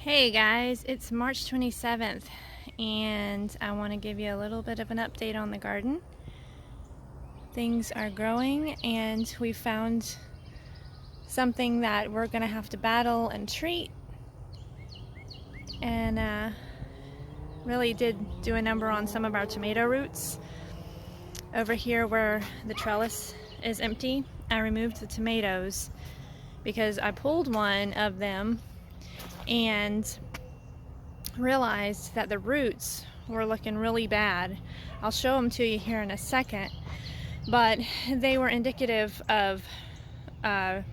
Hey guys, it's March 27th and I want to give you a little bit of an update on the garden. Things are growing and we found something that we're going to have to battle and treat, and really did do a number on some of our tomato roots. Over here where the trellis is empty, I removed the tomatoes because I pulled one of them and realized that the roots were looking really bad. I'll show them to you here in a second, but they were indicative of nematodes,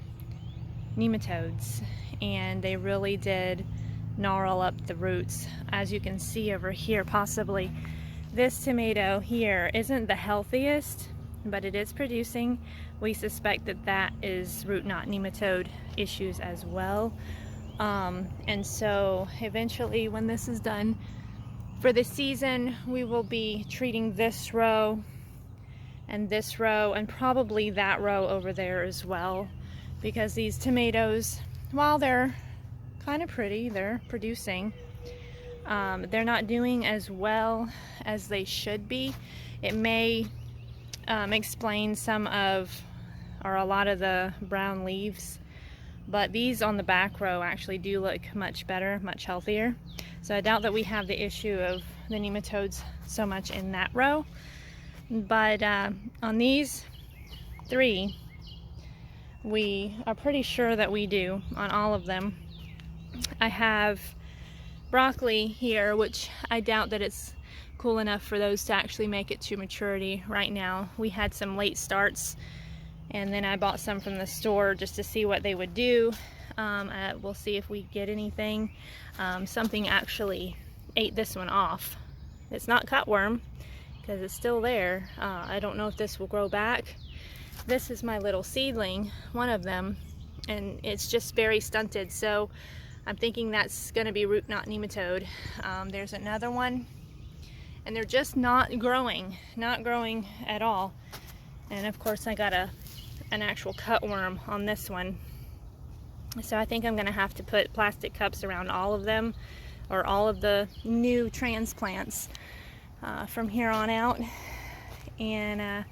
and they really did gnarl up the roots. As you can see over here, possibly this tomato here isn't the healthiest, but it is producing. We suspect that that is root knot nematode issues as well. And so eventually, when this is done for the season, we will be treating this row and probably that row over there as well, because these tomatoes, while they're kind of pretty, they're producing, they're not doing as well as they should be. It may explain some of, or a lot of, the brown leaves. But these on the back row actually do look much better, much healthier. So I doubt that we have the issue of the nematodes so much in that row. But on these three, we are pretty sure that we do on all of them. I have broccoli here, which I doubt that it's cool enough for those to actually make it to maturity right now. We had some late starts, and then I bought some from the store just to see what they would do. We'll see if we get anything. Something actually ate this one off. It's not cutworm because it's still there. I don't know if this will grow back. This is my little seedling, one of them, and it's just very stunted. So I'm thinking that's going to be root knot nematode. There's another one, and they're just not growing at all. And of course I got an actual cutworm on this one. So I think I'm gonna have to put plastic cups around all of them, or all of the new transplants from here on out, and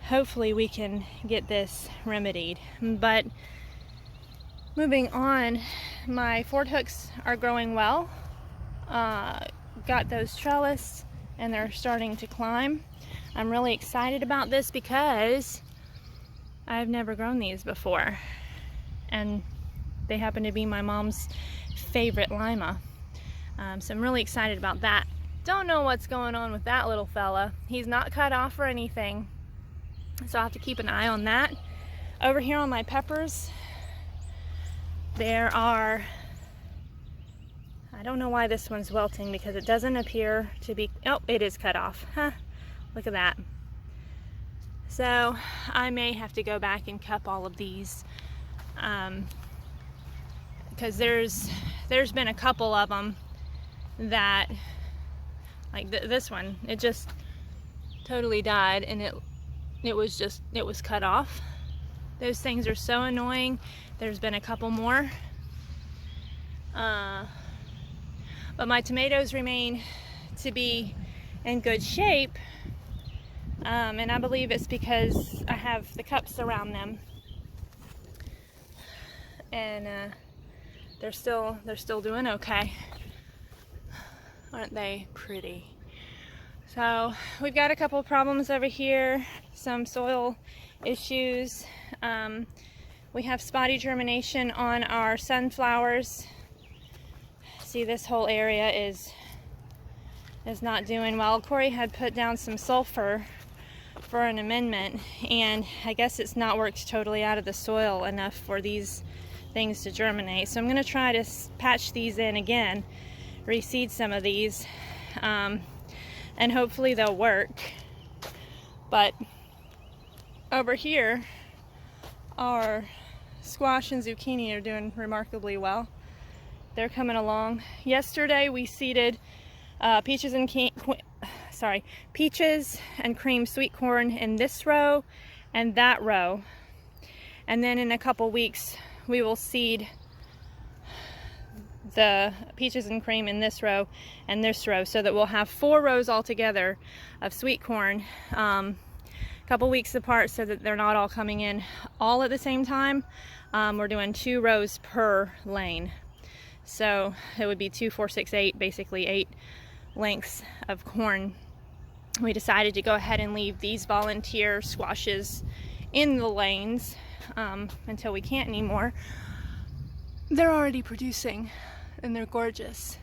hopefully we can get this remedied. But moving on, my Ford hooks are growing well. Got those trellis and they're starting to climb. I'm really excited about this because I've never grown these before, and they happen to be my mom's favorite lima. So I'm really excited about that. Don't know what's going on with that little fella. He's not cut off or anything, so I'll have to keep an eye on that. Over here on my peppers, there are, I don't know why this one's wilting because it doesn't appear to be, oh, it is cut off. Huh, look at that. So I may have to go back and cup all of these, because there's been a couple of them that, like this one, it just totally died, and it was cut off. Those things are so annoying. There's been a couple more, but my tomatoes remain to be in good shape. And I believe it's because I have the cups around them, and they're still doing okay. Aren't they pretty? So we've got a couple of problems over here, some soil issues. We have spotty germination on our sunflowers. See, this whole area is not doing well. Corey had put down some sulfur for an amendment, and I guess it's not worked totally out of the soil enough for these things to germinate. So I'm going to try to patch these in again, reseed some of these, and hopefully they'll work. But over here, our squash and zucchini are doing remarkably well. They're coming along. Yesterday we seeded peaches and cream sweet corn in this row and that row, and then in a couple weeks we will seed the peaches and cream in this row and this row, so that we'll have 4 rows altogether of sweet corn, a couple weeks apart, so that they're not all coming in all at the same time. We're doing 2 rows per lane, so it would be 2, 4, 6, 8, basically 8 lengths of corn. We decided to go ahead and leave these volunteer squashes in the lanes until we can't anymore. They're already producing and they're gorgeous,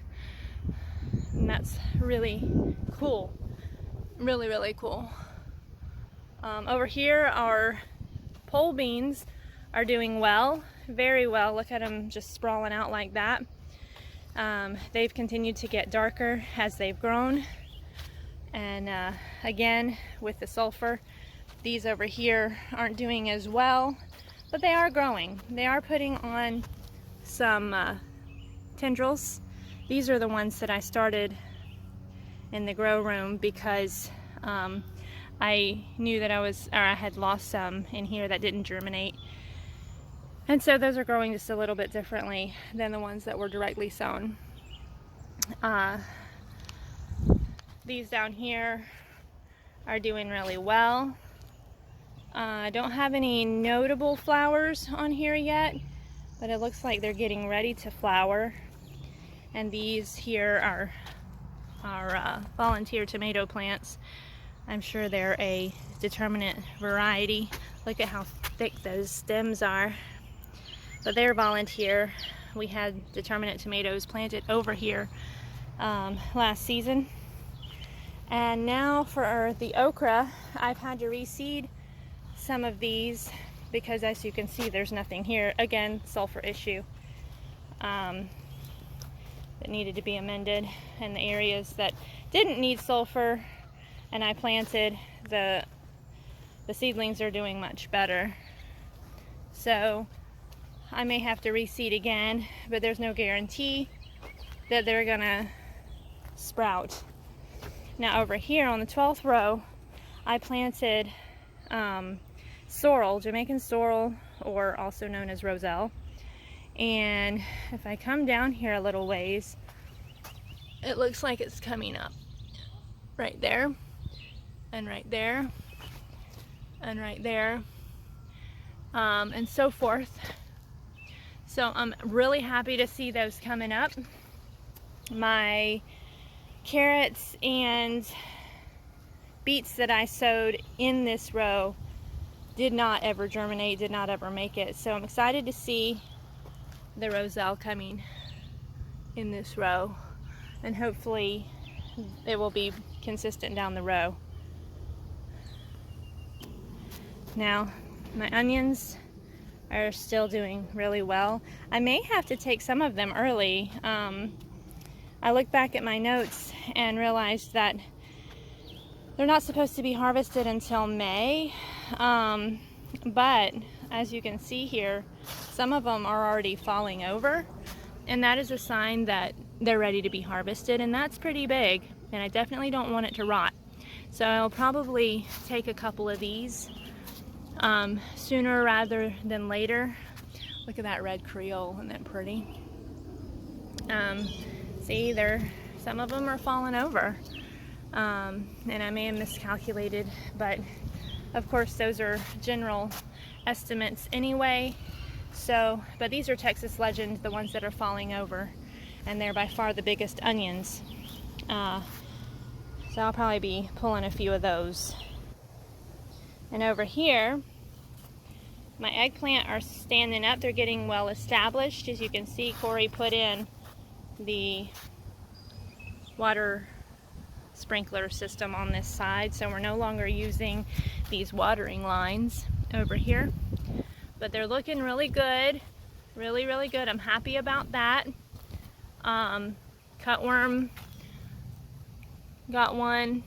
and that's really cool, really cool. Over here, our pole beans are doing well, very well. Look at them just sprawling out like that. They've continued to get darker as they've grown. And again, with the sulfur, these over here aren't doing as well, but they are growing. They are putting on some tendrils. These are the ones that I started in the grow room because I knew that I had lost some in here that didn't germinate. And so those are growing just a little bit differently than the ones that were directly sown. These down here are doing really well. I don't have any notable flowers on here yet, but it looks like they're getting ready to flower. And these here are volunteer tomato plants. I'm sure they're a determinate variety. Look at how thick those stems are. But they're volunteer. We had determinate tomatoes planted over here last season. And now for the okra, I've had to reseed some of these because, as you can see, there's nothing here. Again, sulfur issue that needed to be amended. And the areas that didn't need sulfur and I planted, the seedlings are doing much better. So I may have to reseed again, but there's no guarantee that they're gonna sprout. Now over here on the 12th row, I planted sorrel, Jamaican sorrel, or also known as roselle. And if I come down here a little ways, it looks like it's coming up right there, and right there, and right there, and so forth. So I'm really happy to see those coming up. My carrots and beets that I sowed in this row did not ever germinate, did not ever make it. So I'm excited to see the roselle coming in this row, and hopefully it will be consistent down the row. Now my onions are still doing really well. I may have to take some of them early. I looked back at my notes and realized that they're not supposed to be harvested until May, but as you can see here, some of them are already falling over, and that is a sign that they're ready to be harvested, and that's pretty big, and I definitely don't want it to rot. So I'll probably take a couple of these sooner rather than later. Look at that red Creole, isn't that pretty? See, some of them are falling over, and I may have miscalculated, but of course those are general estimates anyway. So, but these are Texas Legend, the ones that are falling over, and they're by far the biggest onions. So I'll probably be pulling a few of those. And over here, my eggplant are standing up. They're getting well established. As you can see, Corey put in the water sprinkler system on this side, so we're no longer using these watering lines over here. But they're looking really good, really good. I'm happy about that. Cutworm got one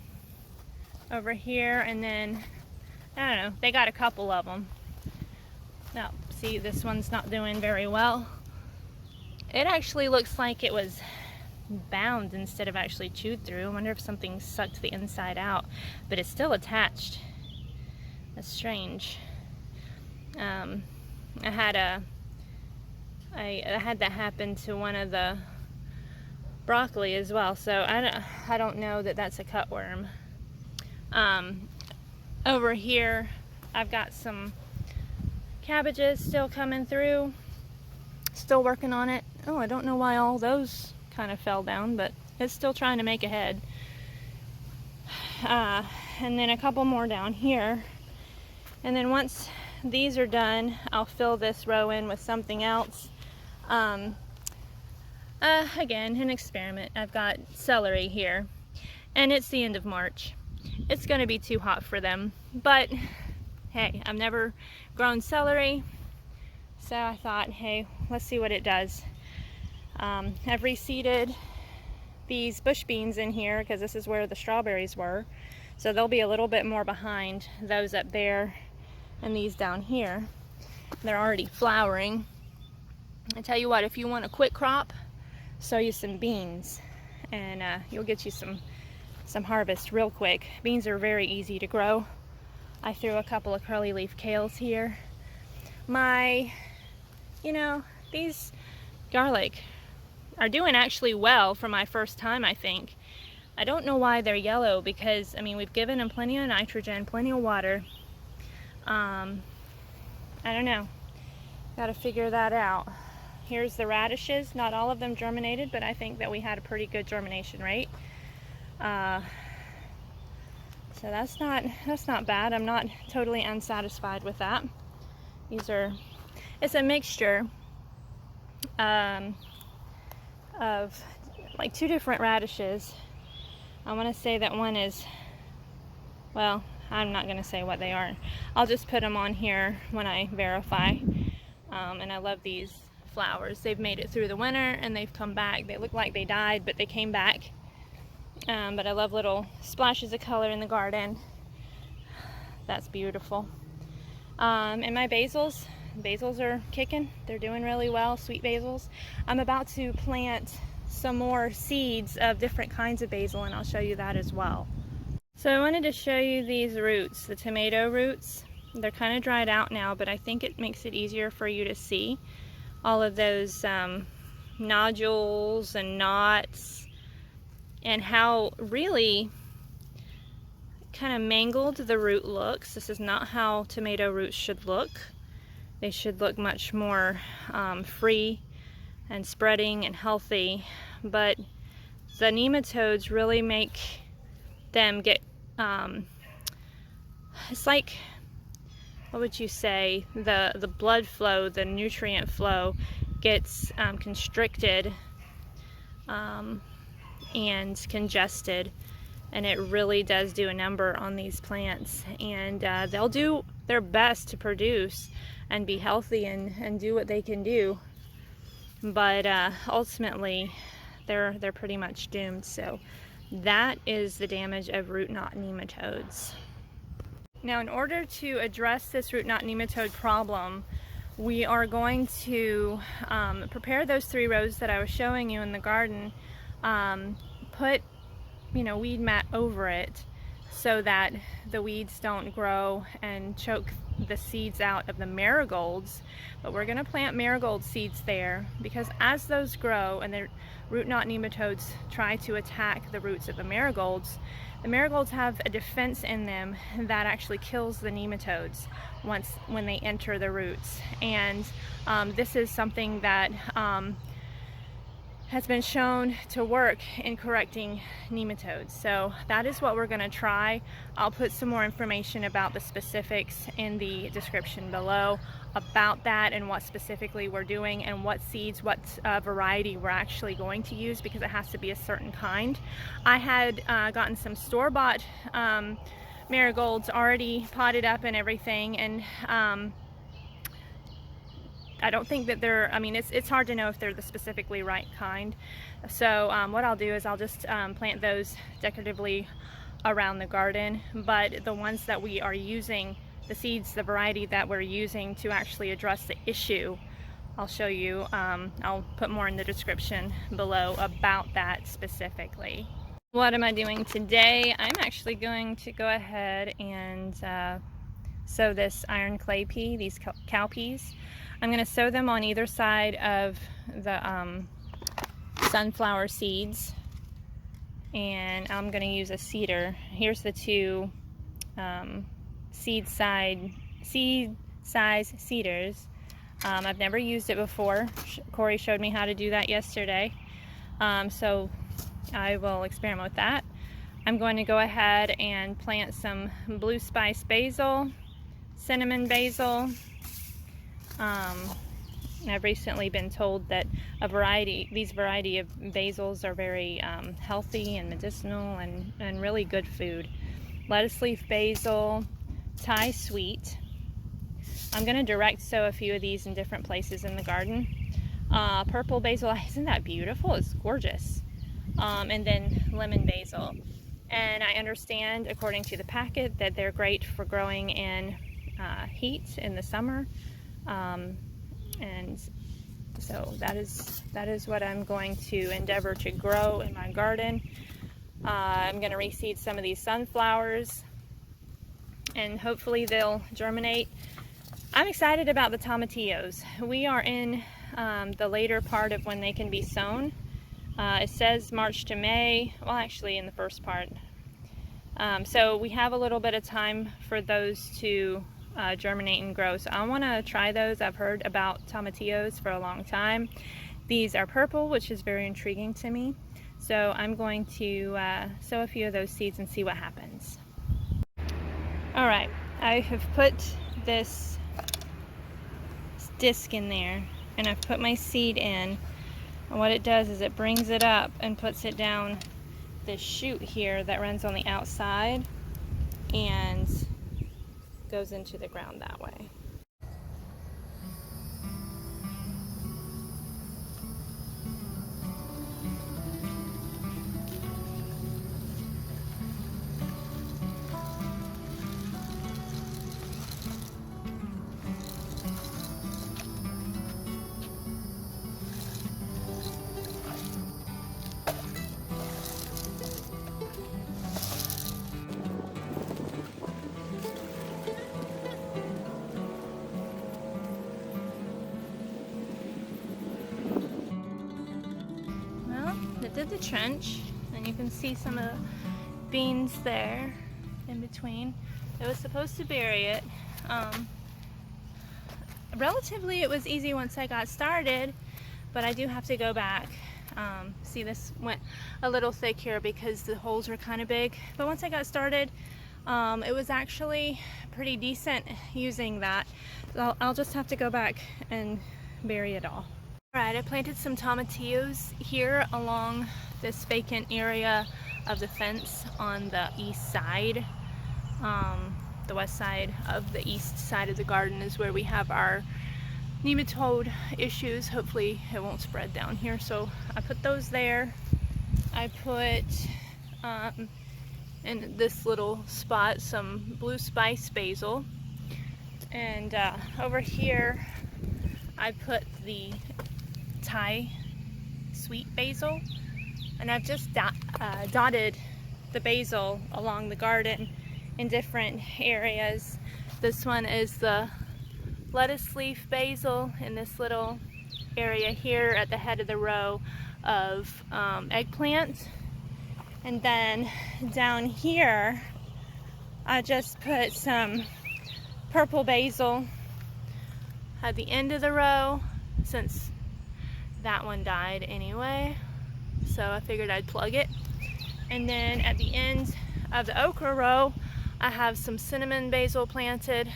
over here, and then I don't know, they got a couple of them. Now, see, this one's not doing very well. It actually looks like it was bound instead of actually chewed through. I wonder if something sucked the inside out, but it's still attached. That's strange. I had that happen to one of the broccoli as well, so I don't know that that's a cutworm. Over here I've got some cabbages still coming through, still working on it. Oh, I don't know why all those kind of fell down, but it's still trying to make a head. And then a couple more down here, and then once these are done, I'll fill this row in with something else. Again, an experiment. I've got celery here, and it's the end of March. It's going to be too hot for them, but hey, I've never grown celery, so I thought, hey, let's see what it does. I've reseeded these bush beans in here because this is where the strawberries were, so they'll be a little bit more behind those up there and these down here. They're already flowering. I tell you what, if you want a quick crop, sow you some beans, and you'll get you some harvest real quick. Beans are very easy to grow. I threw a couple of curly leaf kales here. These garlic are doing actually well for my first time, I think. I don't know why they're yellow, because I mean, we've given them plenty of nitrogen, plenty of water. I don't know. Got to figure that out. Here's the radishes. Not all of them germinated, but I think that we had a pretty good germination rate. So that's not bad. I'm not totally unsatisfied with that. It's a mixture of like two different radishes. I want to say that one is, well, I'm not going to say what they are. I'll just put them on here when I verify. And I love these flowers. They've made it through the winter and they've come back. They look like they died, but they came back. But I love little splashes of color in the garden. That's beautiful. And my basils are kicking. They're doing really well, sweet basils. I'm about to plant some more seeds of different kinds of basil, and I'll show you that as well. So I wanted to show you these roots, the tomato roots. They're kind of dried out now, but I think it makes it easier for you to see all of those nodules and knots, and how really kind of mangled the root looks. This is not how tomato roots should look. They should look much more free and spreading and healthy, but the nematodes really make them get, it's like, what would you say, the blood flow, the nutrient flow gets constricted and congested, and it really does do a number on these plants. And they'll do their best to produce and be healthy and do what they can do, but ultimately they're pretty much doomed. So that is the damage of root knot nematodes. Now, in order to address this root knot nematode problem, we are going to prepare those 3 rows that I was showing you in the garden, put weed mat over it so that the weeds don't grow and choke the seeds out of the marigolds. But we're going to plant marigold seeds there, because as those grow and the root knot nematodes try to attack the roots of the marigolds have a defense in them that actually kills the nematodes when they enter the roots. And this is something that has been shown to work in correcting nematodes. So that is what we're going to try. I'll put some more information about the specifics in the description below about that, and what specifically we're doing, and what seeds, what variety we're actually going to use, because it has to be a certain kind. I had gotten some store-bought marigolds already potted up and everything, and I don't think that they're, it's hard to know if they're the specifically right kind. So what I'll do is I'll just plant those decoratively around the garden. But the ones that we are using, the seeds, the variety that we're using to actually address the issue, I'll show you. I'll put more in the description below about that specifically. What am I doing today? I'm actually going to go ahead and sow this iron clay pea, these cowpeas. I'm going to sow them on either side of the sunflower seeds, and I'm going to use a seeder. Here's the two seed size seeders. I've never used it before. Corey showed me how to do that yesterday, so I will experiment with that. I'm going to go ahead and plant some blue spice basil, cinnamon basil. I've recently been told that these variety of basils are very healthy and medicinal and really good food. Lettuce leaf basil, Thai sweet. I'm going to direct sow a few of these in different places in the garden. Purple basil, isn't that beautiful? It's gorgeous. And then lemon basil. And I understand, according to the packet, that they're great for growing in heat in the summer. And so that is what I'm going to endeavor to grow in my garden. I'm going to reseed some of these sunflowers, and hopefully they'll germinate. I'm excited about the tomatillos. We are in the later part of when they can be sown. It says March to May, well actually in the first part. So we have a little bit of time for those to germinate and grow. So I want to try those. I've heard about tomatillos for a long time. These are purple, which is very intriguing to me. So I'm going to sow a few of those seeds and see what happens. Alright, I have put this disc in there and I've put my seed in. And what it does is it brings it up and puts it down this chute here that runs on the outside and goes into the ground that way. Did the trench, and you can see some of the beans there in between. It was supposed to bury it. Relatively it was easy once I got started, but I do have to go back. See, this went a little thick here because the holes were kind of big, but once I got started it was actually pretty decent using that. So I'll just have to go back and bury it all. Alright, I planted some tomatillos here along this vacant area of the fence on the east side. The west side of the east side of the garden is where we have our nematode issues. Hopefully it won't spread down here, so I put those there. I put in this little spot some blue spice basil, and over here I put the Thai sweet basil, and I've just dotted the basil along the garden in different areas. This one is the lettuce leaf basil in this little area here at the head of the row of eggplant, and then down here I just put some purple basil at the end of the row, since that one died anyway, so I figured I'd plug it. And then at the end of the okra row I have some cinnamon basil planted.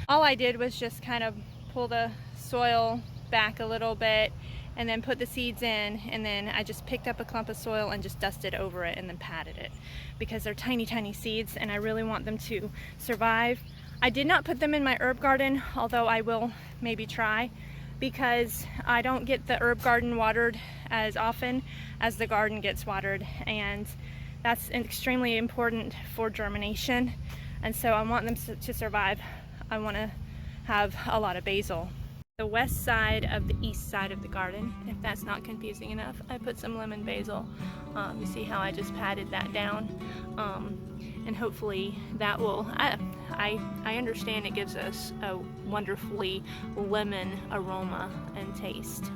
All I did was just kind of pull the soil back a little bit and then put the seeds in, and then I just picked up a clump of soil and just dusted over it and then patted it, because they're tiny seeds and I really want them to survive. I did not put them in my herb garden, although I will maybe try, because I don't get the herb garden watered as often as the garden gets watered, and that's extremely important for germination, and so I want them to survive. I want to have a lot of basil. The west side of the east side of the garden, if that's not confusing enough, I put some lemon basil. You see how I just patted that down, and hopefully that will, I understand it gives us a wonderfully lemon aroma and taste.